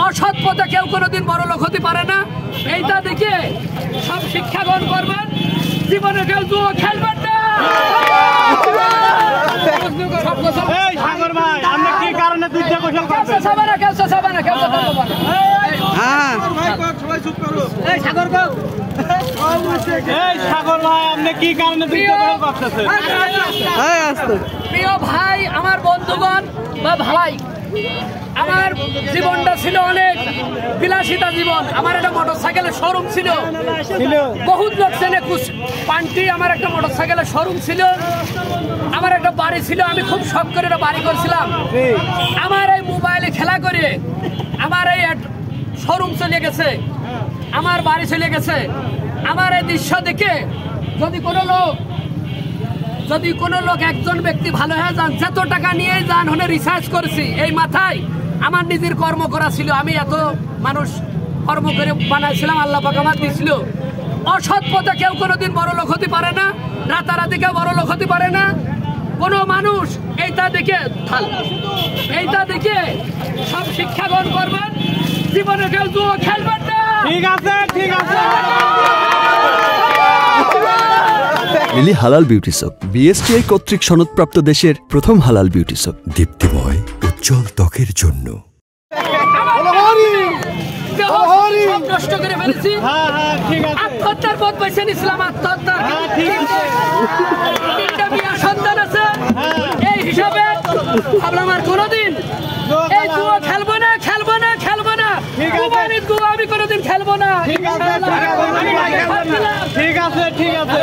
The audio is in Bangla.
অসৎ পথে কেউ কোনোদিন বড় লোক হতে পারে না। এইটা দেখে সব শিক্ষা গ্রহণ করবেন। জীবনে কেউ জুয়া খেলবেন না। প্রিয় ভাই, আমার বন্ধুগণ বা ভাই, আমার জীবনটা ছিল অনেক বিলাসিতা জীবন। আমার একটা মোটরসাইকেলের শোরুম ছিল, বহুত লোক চেনে পান্টি। আমার একটা মোটরসাইকেলের শোরুম ছিল, আমার একটা বাড়ি ছিল। আমি খুব শখ করে একটা বাড়ি করছিলাম। আমার এই মোবাইলে খেলা করে আমার এই শোরুম চলে গেছে, আমার বাড়ি চলে গেছে। আমার এই দৃশ্য দেখে যদি কোনো লোক একজন ব্যক্তি ভালো হয়ে যান, যত টাকা নিয়ে যান হলে রিসার্চ করেছি এই মাথায় আমার নিজের কর্ম করা ছিল। আমি এত মানুষ কর্ম করে বানাইছিলাম, আল্লাহ পাক আমার দিয়েছিল। অসৎ পথে কেউ কোনোদিন বড় লোক হতে পারে না, রাতারাতি কেউ বড় লোক হতে পারে না। কোনো মানুষ এইটা দেখে সব শিক্ষা গ্রহণ করবেন। জীবনে কেউ জুয়া খেলবেন না। ঠিক আছে, ঠিক আছে। লিলি হালাল বিউটি সোপ, বিএসটিআই কর্তৃক সনদপ্রাপ্ত দেশের প্রথম হালাল বিউটি সোপ, দীপ্তিময় উজ্জ্বল ত্বকের জন্য। নষ্ট করে ফেলেছি, আত্মহত্যার পথ বেছে নিয়েছিলাম। আত্মহত্যার তিনটা বিয়ে সন্তান আছে, এই হিসাবে ভাবলাম আর কোনোদিন এই জুয়া খেলবো না, খেলবো না, খেলবো না। জুয়া আমি কোনোদিন খেলবো না। ঠিক আছে, ঠিক আছে।